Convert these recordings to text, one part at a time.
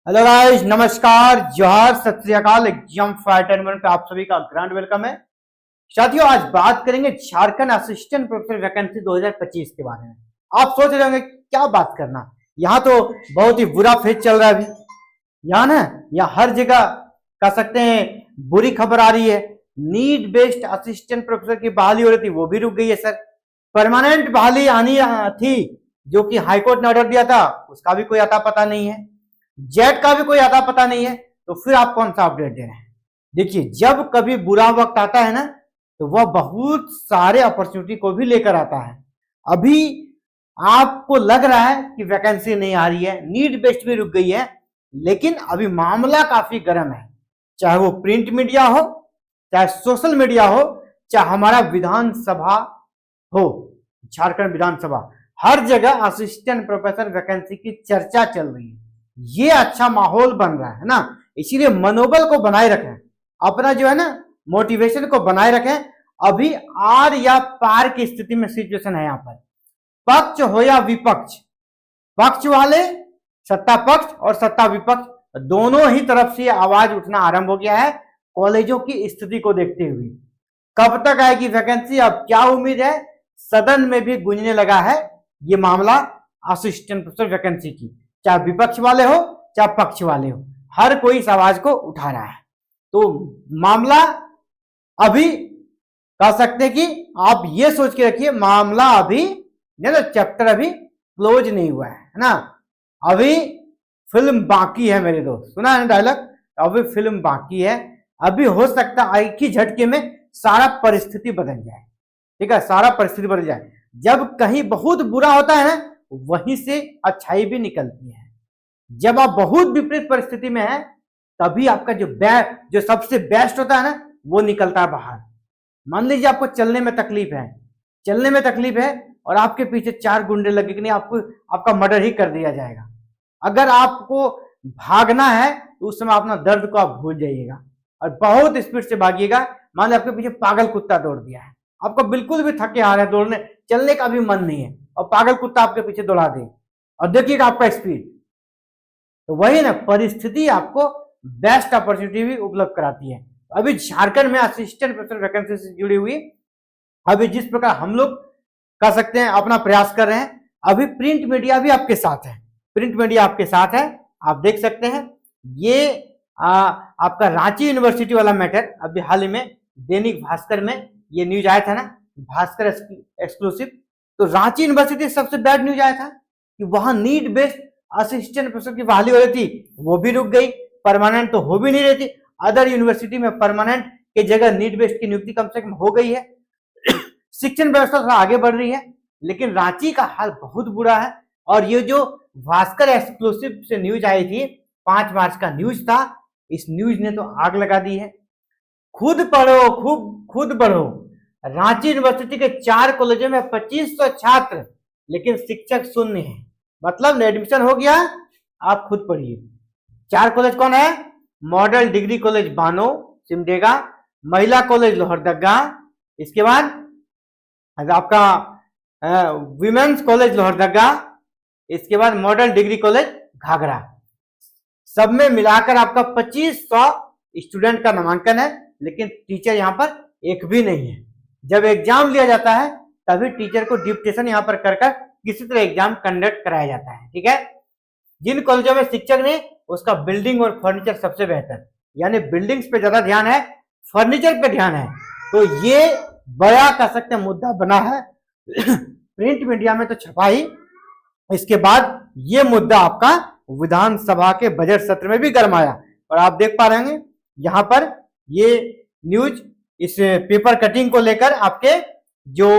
Hello guys, नमस्कार, जोहार, सत श्री अकाल। एग्जाम फाइटर पे आप सभी का ग्रैंड वेलकम है। साथियों, आज बात करेंगे झारखंड असिस्टेंट प्रोफेसर वैकेंसी 2025 के बारे में। आप सोच रहे होंगे क्या बात करना, यहाँ तो बहुत ही बुरा फेज चल रहा है अभी। यहाँ ना, यहाँ हर जगह कह सकते हैं बुरी खबर आ रही है। नीड बेस्ड असिस्टेंट प्रोफेसर की बहाली हो रही थी, वो भी रुक गई है सर। परमानेंट बहाली आनी थी, जो कि हाईकोर्ट ने ऑर्डर दिया था, उसका भी कोई अता पता नहीं है। जेट का भी कोई अता पता नहीं है। तो फिर आप कौन सा अपडेट दे रहे हैं? देखिए, जब कभी बुरा वक्त आता है ना, तो वह बहुत सारे अपॉर्चुनिटी को भी लेकर आता है। अभी आपको लग रहा है कि वैकेंसी नहीं आ रही है, नीड बेस्ड भी रुक गई है, लेकिन अभी मामला काफी गर्म है। चाहे वो प्रिंट मीडिया हो, चाहे सोशल मीडिया हो, चाहे हमारा विधानसभा हो, झारखंड विधानसभा, हर जगह असिस्टेंट प्रोफेसर वैकेंसी की चर्चा चल रही है। ये अच्छा माहौल बन रहा है ना, इसीलिए मनोबल को बनाए रखें, अपना जो है ना मोटिवेशन को बनाए रखें। अभी आर या पार की स्थिति में सिचुएशन है। यहाँ पर पक्ष हो या विपक्ष, पक्ष वाले, सत्ता पक्ष और सत्ता विपक्ष, दोनों ही तरफ से आवाज उठना आरंभ हो गया है कॉलेजों की स्थिति को देखते हुए। कब तक आएगी वैकेंसी, अब क्या उम्मीद है? सदन में भी गूंजने लगा है ये मामला असिस्टेंट प्रोफेसर वैकेंसी की। चाहे विपक्ष वाले हो, चाहे पक्ष वाले हो, हर कोई इस आवाज को उठा रहा है। तो मामला अभी कह सकते हैं कि आप ये सोच के रखिए, मामला अभी चैप्टर अभी क्लोज नहीं हुआ है ना, अभी फिल्म बाकी है मेरे दोस्त। सुना है ना डायलॉग? अभी फिल्म बाकी है। अभी हो सकता है एक ही झटके में सारा परिस्थिति बदल जाए। ठीक है, सारा परिस्थिति बदल जाए। जब कहीं बहुत बुरा होता है ना, वहीं से अच्छाई भी निकलती है। जब आप बहुत विपरीत परिस्थिति में हैं, तभी आपका जो सबसे बेस्ट होता है ना, वो निकलता है बाहर। मान लीजिए आपको चलने में तकलीफ है और आपके पीछे 4 गुंडे लगे कि नहीं, आपका मर्डर ही कर दिया जाएगा। अगर आपको भागना है तो उस समय अपना दर्द को आप भूल जाइएगा और बहुत स्पीड से भागिएगा। मान लीजिए आपके पीछे पागल कुत्ता दौड़ दिया है, आपको बिल्कुल भी थके हारे दौड़ने चलने का भी मन नहीं है, और पागल कुत्ता आपके पीछे दौड़ा दे और देखिएगा आपका स्पीड। तो वही ना, परिस्थिति आपको बेस्ट अपॉर्चुनिटी भी उपलब्ध कराती है। अभी झारखंड में असिस्टेंट प्रोफेसर वैकेंसी से जुड़ी हुई अभी जिस प्रकार हम लोग कह सकते हैं अपना प्रयास कर रहे हैं, अभी प्रिंट मीडिया भी आपके साथ है। प्रिंट मीडिया आपके साथ है, आप देख सकते हैं। ये आपका रांची यूनिवर्सिटी वाला मैटर अभी हाल ही में दैनिक भास्कर में ये न्यूज आया था ना, भास्कर एक्सक्लूसिव। तो रांची यूनिवर्सिटी सबसे बैड न्यूज आया था कि वहां नीड बेस्ड असिस्टेंट प्रोफेसर की बहाली हो रही थी, वो भी रुक गई। परमानेंट तो हो भी नहीं रही थी। अदर यूनिवर्सिटी में परमानेंट की जगह नीड बेस्ड की नियुक्ति कम से कम हो गई है। शिक्षण व्यवस्था थोड़ा आगे बढ़ रही है, लेकिन रांची का हाल बहुत बुरा है। और ये जो भास्कर एक्सक्लूसिव से न्यूज आई थी, 5 मार्च का न्यूज था, इस न्यूज ने तो आग लगा दी है। खुद पढ़ो, खुद पढ़ो। रांची यूनिवर्सिटी के 4 कॉलेजों में 2500 छात्र, लेकिन शिक्षक शून्य है। मतलब एडमिशन हो गया, आप खुद पढ़िए। 4 कॉलेज कौन है? Model degree college Bano Simdega, महिला कॉलेज लोहरदगा, इसके बाद आपका विमेंस कॉलेज लोहरदगा, इसके बाद मॉडल डिग्री कॉलेज घाघरा। सब में मिलाकर आपका 2500 स्टूडेंट का नामांकन है, लेकिन टीचर यहाँ पर एक भी नहीं है। जब एग्जाम लिया जाता है तभी टीचर को डिप्टेशन यहाँ पर कर किसी तरह एग्जाम कंडक्ट कराया जाता है। ठीक है, जिन कॉलेजों में शिक्षक नहीं, उसका बिल्डिंग और फर्नीचर सबसे बेहतर, यानी बिल्डिंग्स पे ज्यादा ध्यान है, फर्नीचर पे ध्यान है। तो ये बड़ा कह सकते हैं मुद्दा बना है। प्रिंट मीडिया में तो छपा ही, इसके बाद ये मुद्दा आपका विधानसभा के बजट सत्र में भी गरमाया। और आप देख पा रहे हैं यहाँ पर ये न्यूज, इस पेपर कटिंग को लेकर आपके जो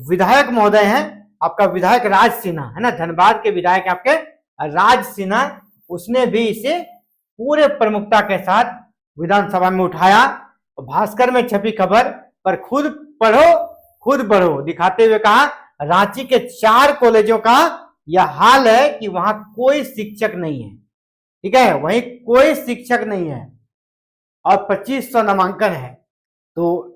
विधायक महोदय हैं, आपका विधायक राज सिन्हा है ना, धनबाद के विधायक आपके राज सिन्हा, उसने भी इसे पूरे प्रमुखता के साथ विधानसभा में उठाया। भास्कर में छपी खबर पर खुद पढ़ो दिखाते हुए कहा, रांची के 4 कॉलेजों का यह हाल है कि वहां कोई शिक्षक नहीं है। ठीक है, वहीं कोई शिक्षक नहीं है और 2500 नामांकन है। तो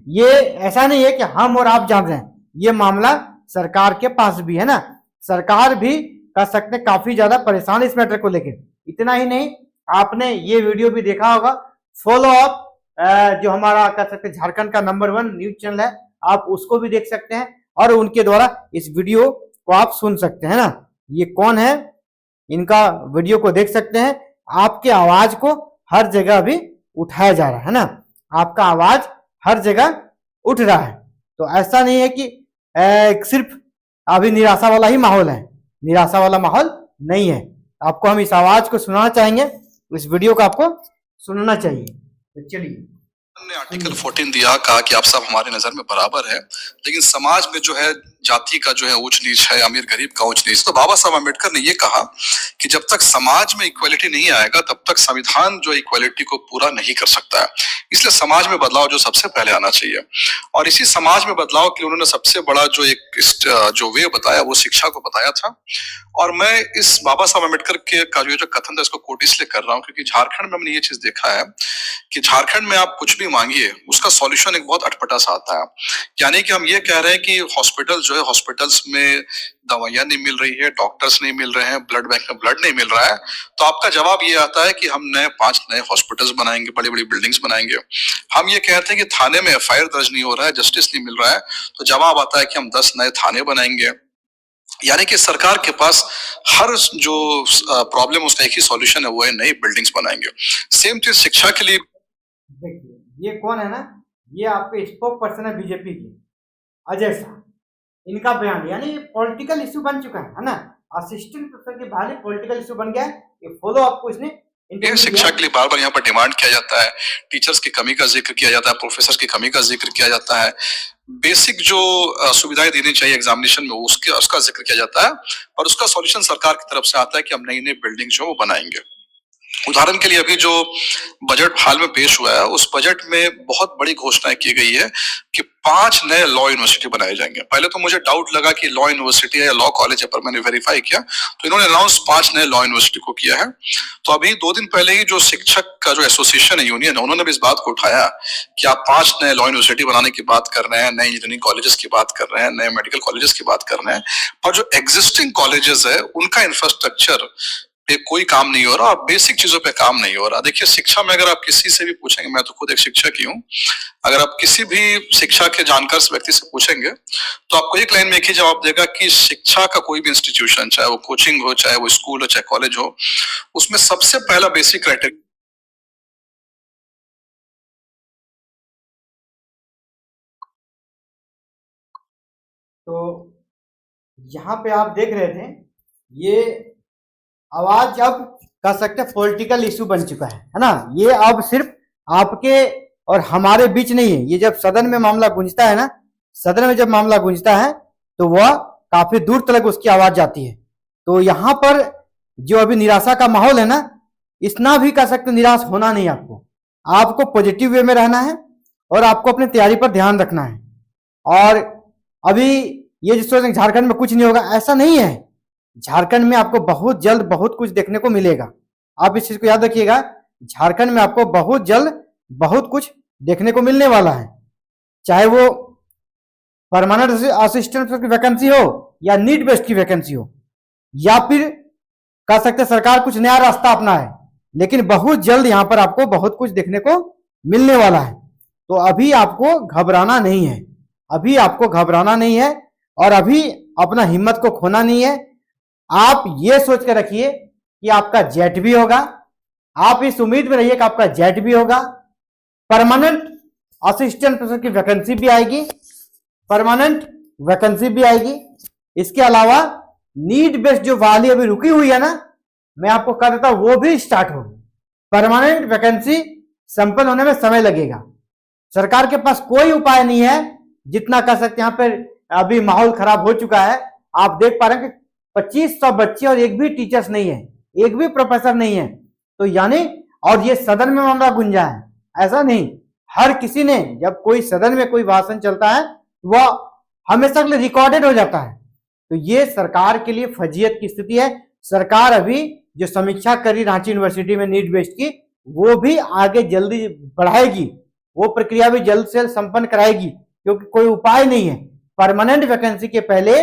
ये ऐसा नहीं है कि हम और आप जान रहे हैं, ये मामला सरकार के पास भी है ना। सरकार भी कह सकते काफी ज्यादा परेशान इस मैटर को लेकर, इतना ही नहीं, आपने ये वीडियो भी देखा होगा, फॉलो अप जो हमारा कह सकते हैं झारखंड का नंबर 1 न्यूज चैनल है, आप उसको भी देख सकते हैं और उनके द्वारा इस वीडियो को आप सुन सकते हैं ना। ये कौन है, इनका वीडियो को देख सकते हैं। आपके आवाज को हर जगह भी उठाया जा रहा है ना, आपका आवाज हर जगह उठ रहा है। तो ऐसा नहीं है कि सिर्फ अभी निराशा वाला ही माहौल है, निराशा वाला माहौल नहीं है। आपको हम इस आवाज को सुनाना चाहेंगे, इस वीडियो को आपको सुनना चाहिए। तो चलिए। ने आर्टिकल 14 दिया, कहा कि आप सब हमारे नजर में बराबर है, लेकिन समाज में जो है जाति का जो है ऊंच नीच है, अमीर गरीब का ऊंच नीच। तो बाबा साहब अम्बेडकर ने ये कहा कि जब तक समाज में इक्वालिटी नहीं आएगा तब तक संविधान जो इक्वालिटी को पूरा नहीं कर सकता है। इसलिए समाज में बदलाव जो सबसे पहले आना चाहिए, और इसी समाज में बदलाव के लिए उन्होंने सबसे बड़ा जो वे बताया वो शिक्षा को बताया था। और मैं इस बाबा साहब अम्बेडकर के का जो कथन था इसको कोट इसलिए कर रहा हूँ क्योंकि झारखंड में हमने ये चीज देखा है कि झारखंड में आप कुछ भी मांगिए उसका सॉल्यूशन एक बहुत अटपटा सा आता है। यानी कि हम ये कह रहे हैं कि हॉस्पिटल जो है, हॉस्पिटल्स में दवाइयां नहीं मिल रही है, डॉक्टर्स नहीं मिल रहे हैं, ब्लड बैंक में ब्लड नहीं मिल रहा है, तो आपका जवाब ये आता है कि हम 5 नए हॉस्पिटल्स बनाएंगे, बड़ी बड़ी बिल्डिंग्स बनाएंगे। हम ये कहते हैं कि थाने में एफआईआर दर्ज नहीं हो रहा है, जस्टिस नहीं मिल रहा है, तो जवाब आता है कि हम 10 नए थाने बनाएंगे। यानी कि सरकार के पास हर जो प्रॉब्लम उसका एक ही सॉल्यूशन है, वो है नई बिल्डिंग्स बनाएंगे। सेम चीज शिक्षा के लिए। देखिए ये कौन है ना, ये आपके स्पोक पर्सन है बीजेपी के अजय शाह, इनका बयान, यानी पॉलिटिकल इशू बन चुका है ना, असिस्टेंट प्रोफेसर के भाले पॉलिटिकल इशू बन गया है। ये फॉलो आपको इसने शिक्षा के लिए बार बार यहाँ पर डिमांड किया जाता है, टीचर्स की कमी का जिक्र किया जाता है, प्रोफेसर की कमी का जिक्र किया जाता है, बेसिक जो सुविधाएं देनी चाहिए एग्जामिनेशन में उसका जिक्र किया जाता है, और उसका सॉल्यूशन सरकार की तरफ से आता है कि हम नई नई बिल्डिंग जो वो बनाएंगे। उदाहरण के लिए अभी जो बजट हाल में पेश हुआ है उस बजट में बहुत बड़ी घोषणाएं की गई है कि 5 नए लॉ यूनिवर्सिटी बनाए जाएंगे। पहले तो मुझे डाउट लगा कि लॉ यूनिवर्सिटी है या लॉ कॉलेज है, पर मैंने वेरीफाई किया तो इन्होंने अनाउंस 5 नए लॉ यूनिवर्सिटी को किया है। तो अभी 2 दिन पहले ही जो शिक्षक का जो एसोसिएशन है, यूनियन है, उन्होंने भी इस बात को उठाया कि आप 5 नए लॉ यूनिवर्सिटी बनाने की बात कर रहे हैं, नए इंजीनियरिंग कॉलेजेस की बात कर रहे हैं, नए मेडिकल कॉलेजेस की बात कर रहे हैं, पर जो एग्जिस्टिंग कॉलेजेस है उनका इंफ्रास्ट्रक्चर पे कोई काम नहीं हो रहा और बेसिक चीजों पे काम नहीं हो रहा। देखिए शिक्षा में अगर आप किसी से भी पूछेंगे, मैं तो खुद एक शिक्षक ही हूँ, अगर आप किसी भी शिक्षा के जानकार व्यक्ति से पूछेंगे तो आपको एक लाइन में एक ही जवाब देगा कि शिक्षा का कोई भी इंस्टीट्यूशन, चाहे वो कोचिंग हो, चाहे वो स्कूल हो, चाहे कॉलेज हो, उसमें सबसे पहला बेसिक क्राइटेरिया तो यहाँ पे आप देख रहे थे, ये आवाज अब कह सकते हैं पॉलिटिकल इशू बन चुका है ना। ये अब सिर्फ आपके और हमारे बीच नहीं है, ये जब सदन में मामला गूंजता है ना, सदन में जब मामला गूंजता है तो वह काफी दूर तक उसकी आवाज जाती है। तो यहाँ पर जो अभी निराशा का माहौल है ना, इतना भी कह सकते निराश होना नहीं, आपको पॉजिटिव वे में रहना है और आपको अपनी तैयारी पर ध्यान रखना है। और अभी ये जिस तरह झारखंड में कुछ नहीं होगा, ऐसा नहीं है। झारखंड में आपको बहुत जल्द बहुत कुछ देखने को मिलेगा, आप इस चीज को याद रखिएगा। झारखंड में आपको बहुत जल्द बहुत कुछ देखने को मिलने वाला है, चाहे वो परमानेंट असिस्टेंट की वैकेंसी हो या नीट बेस्ड की वैकेंसी हो, या फिर कह सकते सरकार कुछ नया रास्ता अपनाए, लेकिन बहुत जल्द यहां पर आपको बहुत कुछ देखने को मिलने वाला है। तो अभी आपको घबराना नहीं है, अभी आपको घबराना नहीं है और अभी अपना हिम्मत को खोना नहीं है। आप ये सोच कर रखिए कि आपका जेट भी होगा, आप इस उम्मीद में रहिए कि आपका जेट भी होगा, परमानेंट असिस्टेंट प्रोफेसर की वैकेंसी भी आएगी, परमानेंट वैकेंसी भी आएगी। इसके अलावा नीड बेस्ड जो बहाली अभी रुकी हुई है ना, मैं आपको कह देता हूं वो भी स्टार्ट होगी। परमानेंट वैकेंसी संपन्न होने में समय लगेगा। सरकार के पास कोई उपाय नहीं है, जितना कह सकते यहाँ पर अभी माहौल खराब हो चुका है। आप देख पा रहे हैं कि 2500 बच्चे और एक भी टीचर्स नहीं है, एक भी प्रोफेसर नहीं है। तो यानी, और ये सदन में मामला गुंजा है, ऐसा नहीं, हर किसी ने, जब कोई सदन में कोई भाषण चलता है वह हमेशा के लिए रिकॉर्डेड हो जाता है। तो ये सरकार के लिए फजीयत की स्थिति है। सरकार अभी जो समीक्षा करी रांची यूनिवर्सिटी में नीट बेस्ड की, वो भी आगे जल्दी बढ़ाएगी, वो प्रक्रिया भी जल्द से जल्द संपन्न कराएगी, क्योंकि कोई उपाय नहीं है। परमानेंट वैकेंसी के पहले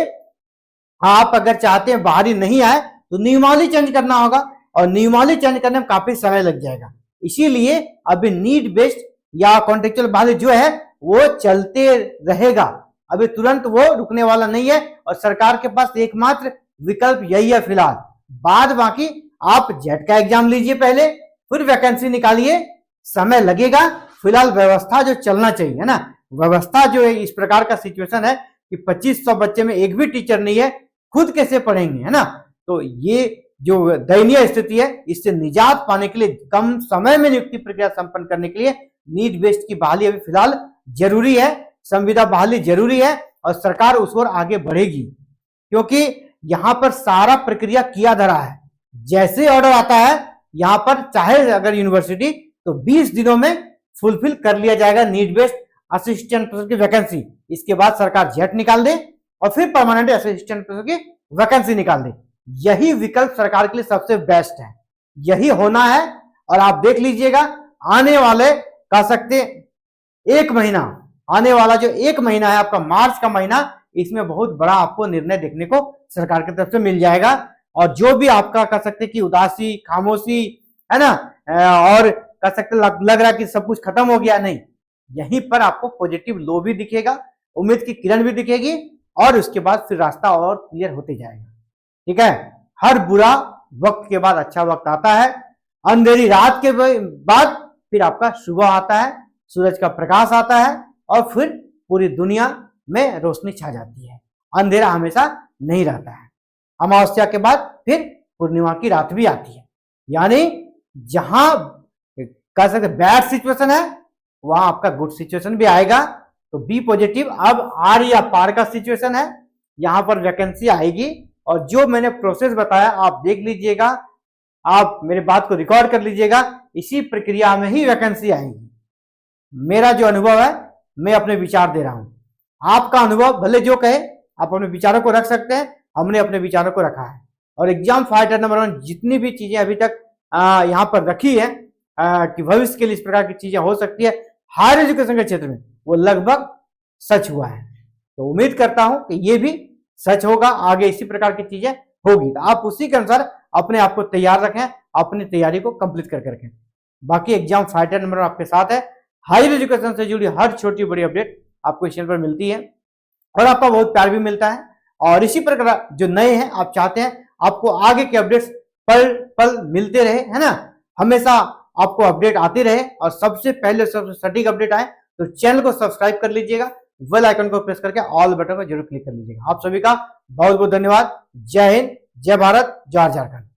आप अगर चाहते हैं बाहरी नहीं आए तो नियमावली चेंज करना होगा। और नियमावली चयन करने में काफी समय लग जाएगा। इसीलिए अभी नीड बेस्ड या कॉन्ट्रेक्चुअल बहाली जो है वो चलते रहेगा, अभी तुरंत वो रुकने वाला नहीं है। और सरकार के पास एकमात्र विकल्प यही है फिलहाल। बाद बाकी आप जेट का एग्जाम लीजिए पहले, फिर वैकेंसी निकालिए, समय लगेगा। फिलहाल व्यवस्था जो चलना चाहिए है ना, व्यवस्था जो है इस प्रकार का सिचुएशन है कि 2500 बच्चे में एक भी टीचर नहीं है, खुद कैसे पढ़ेंगे, है ना। तो ये जो दयनीय स्थिति है, इससे निजात पाने के लिए, कम समय में नियुक्ति प्रक्रिया संपन्न करने के लिए नीड बेस्ड की बहाली अभी फिलहाल जरूरी है, संविदा बहाली जरूरी है और सरकार उस ओर आगे बढ़ेगी, क्योंकि यहां पर सारा प्रक्रिया किया धरा है। जैसे ऑर्डर आता है यहां पर, चाहे अगर यूनिवर्सिटी, तो 20 दिनों में फुलफिल कर लिया जाएगा नीड बेस्ड असिस्टेंट प्रोफेसर की वैकेंसी। इसके बाद सरकार जेट निकाल दे और फिर परमानेंट असिस्टेंट प्रोफेसर की वैकेंसी निकाल दे। यही विकल्प सरकार के लिए सबसे बेस्ट है, यही होना है। और आप देख लीजिएगा आने वाले, कह सकते एक महीना, आने वाला जो एक महीना है आपका मार्च का महीना, इसमें बहुत बड़ा आपको निर्णय देखने को सरकार की तरफ से मिल जाएगा। और जो भी आपका कह सकते कि उदासी, खामोशी है ना, और कह सकते लग रहा कि सब कुछ खत्म हो गया, नहीं, यहीं पर आपको पॉजिटिव लो भी दिखेगा, उम्मीद की किरण भी दिखेगी और उसके बाद फिर रास्ता और क्लियर होते जाएगा। ठीक है, हर बुरा वक्त के बाद अच्छा वक्त आता है, अंधेरी रात के बाद फिर आपका सुबह आता है, सूरज का प्रकाश आता है और फिर पूरी दुनिया में रोशनी छा जाती है। अंधेरा हमेशा नहीं रहता है, अमावस्या के बाद फिर पूर्णिमा की रात भी आती है। यानी जहां कह सकते बैड सिचुएशन है वहां आपका गुड सिचुएशन भी आएगा। तो बी पॉजिटिव। अब आर या पार का सिचुएशन है, यहां पर वैकेंसी आएगी और जो मैंने प्रोसेस बताया आप देख लीजिएगा, आप मेरे बात को रिकॉर्ड कर लीजिएगा, इसी प्रक्रिया में ही वैकेंसी आएगी। मेरा जो अनुभव है मैं अपने विचार दे रहा हूं, आपका अनुभव भले जो कहे आप अपने विचारों को रख सकते हैं, हमने अपने विचारों को रखा है। और एग्जाम फाइटर नंबर 1 जितनी भी चीजें अभी तक यहाँ पर रखी है कि भविष्य के लिए इस प्रकार की चीजें हो सकती है हायर एजुकेशन के क्षेत्र में, वो लगभग सच हुआ है। तो उम्मीद करता हूं कि ये भी सच होगा, आगे इसी प्रकार की चीजें होगी। तो आप उसी के अनुसार अपने आप को तैयार रखें, अपनी तैयारी को कंप्लीट करके रखें। बाकी एग्जाम फाइटर नंबर आपके साथ है, हायर एजुकेशन से जुड़ी हर छोटी बड़ी अपडेट आपको इस चैनल पर मिलती है और आपका बहुत प्यार भी मिलता है। और इसी प्रकार जो नए हैं, आप चाहते हैं आपको आगे के अपडेट्स पल पल मिलते रहे, है ना, हमेशा आपको अपडेट आते रहे और सबसे पहले सबसे सटीक अपडेट आए, तो चैनल को सब्सक्राइब कर लीजिएगा, बेल आइकन को प्रेस करके ऑल बटन को जरूर क्लिक कर लीजिएगा। आप सभी का बहुत बहुत धन्यवाद। जय हिंद, जय भारत, जय झारखंड।